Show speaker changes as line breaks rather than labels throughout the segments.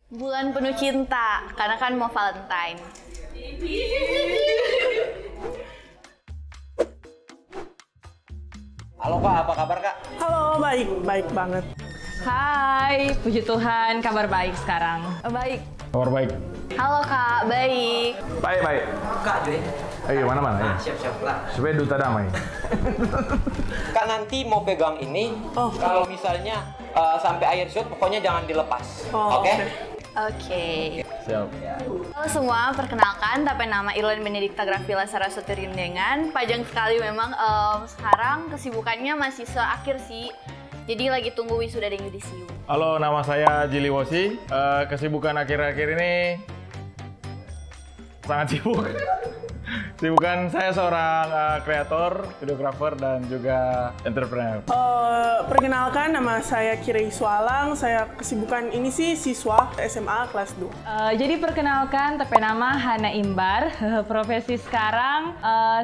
Bulan penuh cinta, karena kan mau Valentine.
Halo Kak, apa kabar Kak?
Halo, baik banget.
Hai, puji Tuhan, kabar baik sekarang.
Baik.
Kabar baik.
Halo Kak, baik.
Baik.
Kak Joy.
Ayo mana ya?
Siap-siap lah.
Supaya duta damai.
Kak nanti mau pegang ini, kalau misalnya sampai akhir shoot pokoknya jangan dilepas. Oke?
Oke.
Siap.
Halo semua, perkenalkan, tapi nama Irlen Benedikta Grafila Saraswati Rindengan. Panjang sekali memang, sekarang kesibukannya masih akhir sih. Jadi lagi tunggu wisuda dan yudisium.
Halo, nama saya Jili Wosi. Kesibukan akhir-akhir ini sangat sibuk. Sibukan saya seorang kreator, videografer, dan juga entrepreneur.
Perkenalkan, nama saya Kirei Sualang. Saya kesibukan ini sih siswa SMA kelas 2.
Jadi perkenalkan, tapi nama Hana Imbar. Profesi sekarang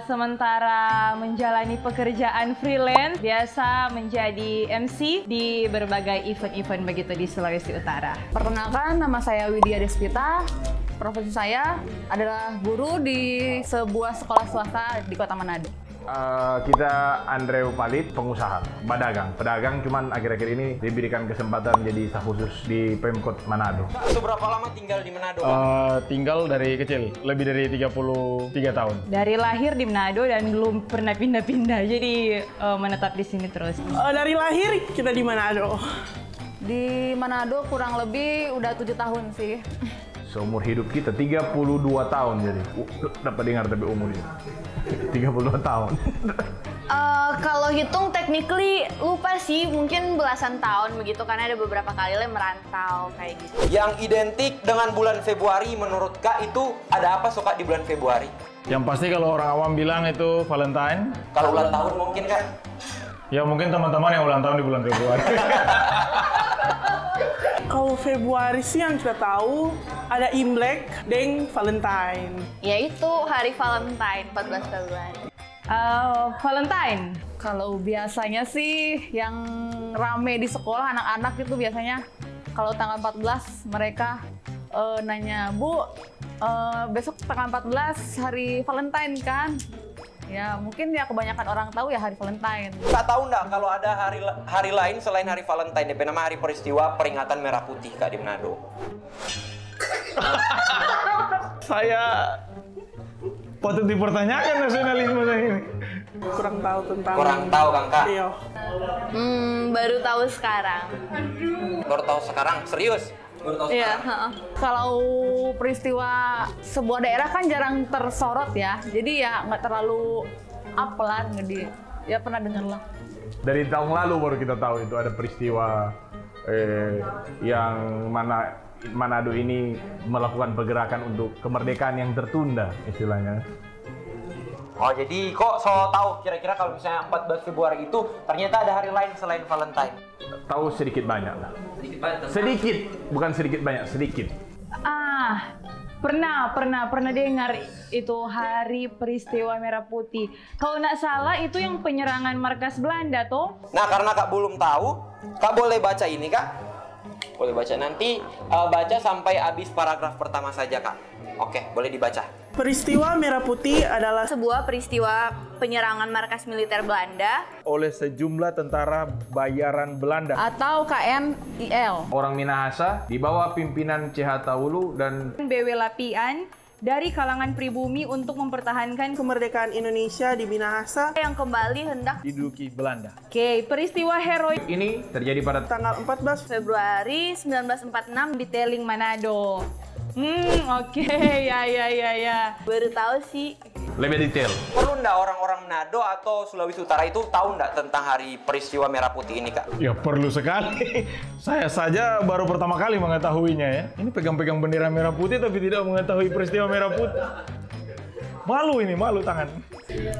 sementara menjalani pekerjaan freelance, biasa menjadi MC di berbagai event-event begitu di Sulawesi Utara.
Perkenalkan, nama saya Widya Despita. Profesi saya adalah guru di sebuah sekolah swasta di Kota Manado.
Kita Andreu Palit, pengusaha, pedagang cuman akhir-akhir ini diberikan kesempatan menjadi staf khusus di Pemkot Manado.
Seberapa lama tinggal di Manado?
Tinggal dari kecil, lebih dari 33 tahun.
Dari lahir di Manado dan belum pernah pindah-pindah, jadi menetap di sini terus.
Dari lahir kita di Manado.
Di Manado kurang lebih udah 7 tahun sih.
Seumur hidup kita 32 tahun jadi. Dapat dengar tapi umurnya 32 tahun.
Kalau hitung technically lupa sih, mungkin belasan tahun begitu, karena ada beberapa kali lah merantau kayak gitu.
Yang identik dengan bulan Februari menurut Kak itu ada apa suka di bulan Februari?
Yang pasti kalau orang awam bilang itu Valentine.
Kalau ulang tahun mungkin Kak?
Ya mungkin teman-teman yang ulang tahun di bulan Februari.
Kalau Februari sih yang kita tahu ada Imlek dan Valentine.
Yaitu hari Valentine, 14 Februari.
Valentine.
Kalau biasanya sih yang rame di sekolah anak-anak itu biasanya kalau tanggal 14 mereka nanya, "Bu, besok tanggal 14 hari Valentine kan?" Ya mungkin ya kebanyakan orang tahu ya hari Valentine.
Kak tahu nggak kalau ada hari lain selain hari Valentine, DP nama hari peristiwa peringatan merah putih Kak di Manado?
Saya patut dipertanyakan nasionalisme saya ini.
Kurang tahu tentang.
Kurang tahu Kang Kak?
Iya.
Baru tahu sekarang.
Baru tahu sekarang, serius? Baru tahu
Iya,
sekarang?
Kalau peristiwa sebuah daerah kan jarang tersorot ya, jadi ya nggak terlalu apelan ya pernah dengar lah.
Dari tahun lalu baru kita tahu itu ada peristiwa yang mana Manado ini melakukan pergerakan untuk kemerdekaan yang tertunda istilahnya.
Oh jadi kok so tahu kira-kira kalau misalnya 14 Februari itu ternyata ada hari lain selain Valentine?
Tahu sedikit banyak lah.
Sedikit banget.
Sedikit, bukan sedikit banyak, sedikit.
Pernah dengar itu hari peristiwa merah putih. Kalau nggak salah itu yang penyerangan markas Belanda toh.
Nah karena Kak belum tahu, Kak boleh baca ini Kak? Boleh baca nanti, baca sampai habis paragraf pertama saja Kak. Oke, boleh dibaca.
Peristiwa Merah Putih adalah
Sebuah peristiwa penyerangan markas militer Belanda
Oleh sejumlah tentara bayaran Belanda.
Atau KNIL.
Orang Minahasa di bawah pimpinan CH Taulu dan
BW Lapian dari kalangan pribumi untuk mempertahankan
kemerdekaan Indonesia di Minahasa
yang kembali hendak
diduduki Belanda.
Oke, peristiwa heroik
Ini terjadi pada
tanggal 14
Februari 1946
di Teling Manado. Oke, ya.
Baru tahu sih.
lebih detail.
Perlu nggak orang-orang Manado atau Sulawesi Utara itu tahu nggak tentang hari peristiwa merah putih ini Kak?
Ya perlu sekali. Saya saja baru pertama kali mengetahuinya ya. Ini pegang-pegang bendera merah putih tapi tidak mengetahui peristiwa merah putih. Malu tangan.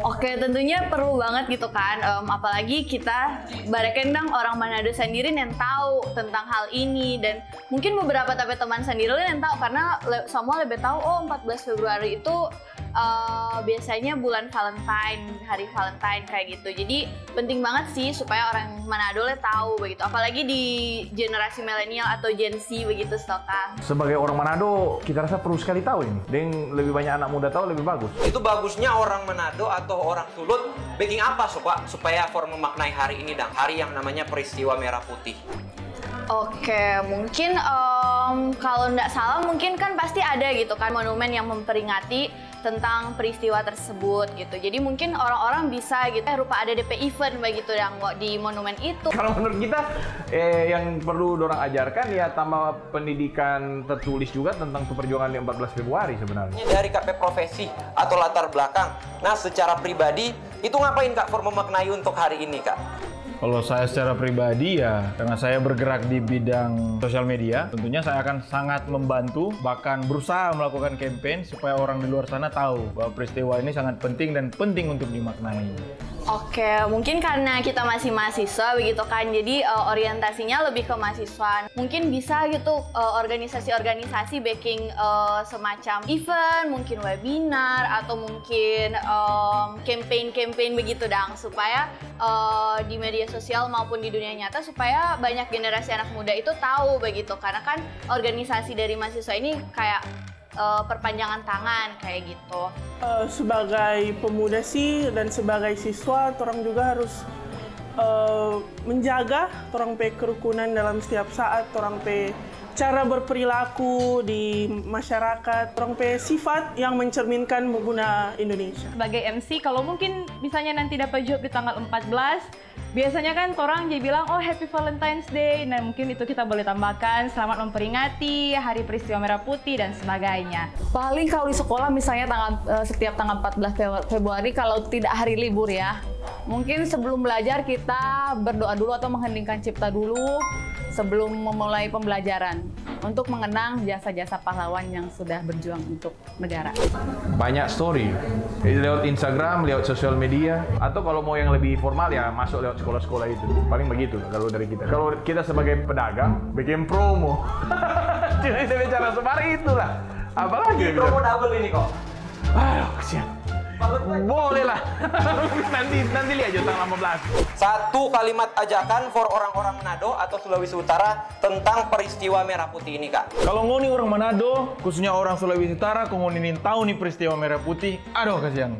Oke, tentunya perlu banget gitu kan, apalagi kita barekendang orang Manado sendiri yang tahu tentang hal ini, dan mungkin beberapa tapi teman sendiri yang tahu karena semua lebih tahu 14 Februari itu biasanya bulan Valentine, hari Valentine kayak gitu. Jadi penting banget sih supaya orang Manado tahu begitu. Apalagi di generasi milenial atau Gen Z begitu, Stoka.
Sebagai orang Manado, kita rasa perlu sekali tahu ini. Dan lebih banyak anak muda tahu lebih bagus.
Itu bagusnya orang Manado atau orang Sulut baking apa supaya form memaknai hari ini, Dang? Hari yang namanya peristiwa Merah Putih.
Oke, mungkin kalau nggak salah mungkin kan pasti ada gitu kan monumen yang memperingati tentang peristiwa tersebut gitu. Jadi mungkin orang-orang bisa gitu rupa ada DP event begitu yang di monumen itu.
Kalau menurut kita yang perlu dorang ajarkan ya tambah pendidikan tertulis juga tentang perjuangan di 14 Februari sebenarnya.
Dari KP profesi atau latar belakang. Nah, secara pribadi itu ngapain Kak for memaknai untuk hari ini, Kak?
Kalau saya secara pribadi ya, karena saya bergerak di bidang sosial media, tentunya saya akan sangat membantu, bahkan berusaha melakukan campaign supaya orang di luar sana tahu bahwa peristiwa ini sangat penting dan penting untuk dimaknai.
Oke, mungkin karena kita masih mahasiswa begitu kan, jadi orientasinya lebih ke mahasiswa. Mungkin bisa gitu organisasi-organisasi backing semacam event, mungkin webinar, atau mungkin campaign-campaign begitu Dang, supaya di media sosial maupun di dunia nyata supaya banyak generasi anak muda itu tahu begitu. Karena kan organisasi dari mahasiswa ini kayak perpanjangan tangan kayak gitu.
Sebagai pemuda sih dan sebagai siswa, orang juga harus menjaga orang pe kerukunan dalam setiap saat, orang pe cara berperilaku di masyarakat, orang pe sifat yang mencerminkan pengguna Indonesia.
Sebagai MC, kalau mungkin misalnya nanti dapat job di tanggal 14, biasanya kan orang jadi bilang, oh Happy Valentine's Day. Nah mungkin itu kita boleh tambahkan, selamat memperingati Hari Peristiwa Merah Putih dan sebagainya.
Paling kalau di sekolah misalnya setiap tanggal 14 Februari kalau tidak hari libur ya. Mungkin sebelum belajar kita berdoa dulu atau mengheningkan cipta dulu sebelum memulai pembelajaran untuk mengenang jasa-jasa pahlawan yang sudah berjuang untuk negara.
Banyak story, lewat Instagram, lewat sosial media, atau kalau mau yang lebih formal ya masuk lewat sekolah-sekolah itu. Paling begitu kalau dari kita. Kalau kita sebagai pedagang, bikin promo. Jadi kita bicara semari itulah. Apalagi
Promo double ini kok.
aduh, kesian. Boleh lah. nanti lihat aja tanggal 15.
Satu kalimat ajakan for orang-orang Manado atau Sulawesi Utara tentang peristiwa Merah Putih ini, Kak.
Kalau ngoni orang Manado, khususnya orang Sulawesi Utara, kalau ngoni tahu nih peristiwa Merah Putih, aduh kasihan.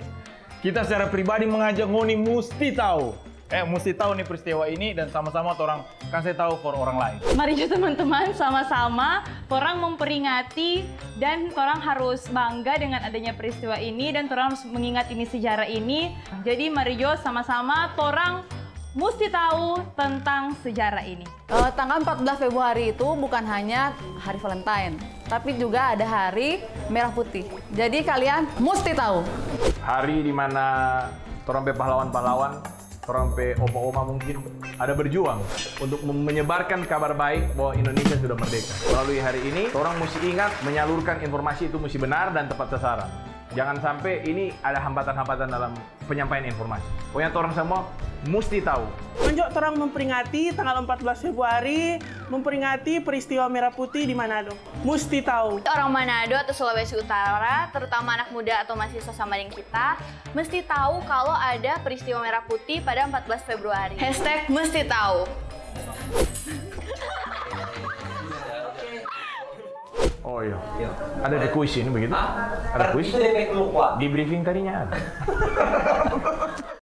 Kita secara pribadi mengajak ngoni mesti tahu. Mesti tahu nih peristiwa ini dan sama-sama orang kasih tahu for orang lain.
Mari juga teman-teman sama-sama orang memperingati dan orang harus bangga dengan adanya peristiwa ini dan orang harus mengingat ini sejarah ini. Jadi mari jo sama-sama orang mesti tahu tentang sejarah ini.
Tanggal 14 Februari itu bukan hanya hari Valentine, tapi juga ada hari Merah Putih. Jadi kalian mesti tahu.
Hari di mana orang pahlawan-pahlawan, orang oma-oma mungkin ada berjuang untuk menyebarkan kabar baik bahwa Indonesia sudah merdeka. Melalui hari ini, orang mesti ingat menyalurkan informasi itu mesti benar dan tepat sasaran. Jangan sampai ini ada hambatan-hambatan dalam penyampaian informasi. Pokoknya orang semua mesti tahu.
Menjok orang memperingati tanggal 14 Februari, memperingati peristiwa Merah Putih di Manado. Mesti tahu.
Orang Manado atau Sulawesi Utara, terutama anak muda atau mahasiswa sama dengan kita, mesti tahu kalau ada peristiwa Merah Putih pada 14 Februari. Hashtag mesti tahu.
Oh iya. Ada kuis ini begitu? Ada kuis?
Itu DP lupa.
Di briefing tadinya ada.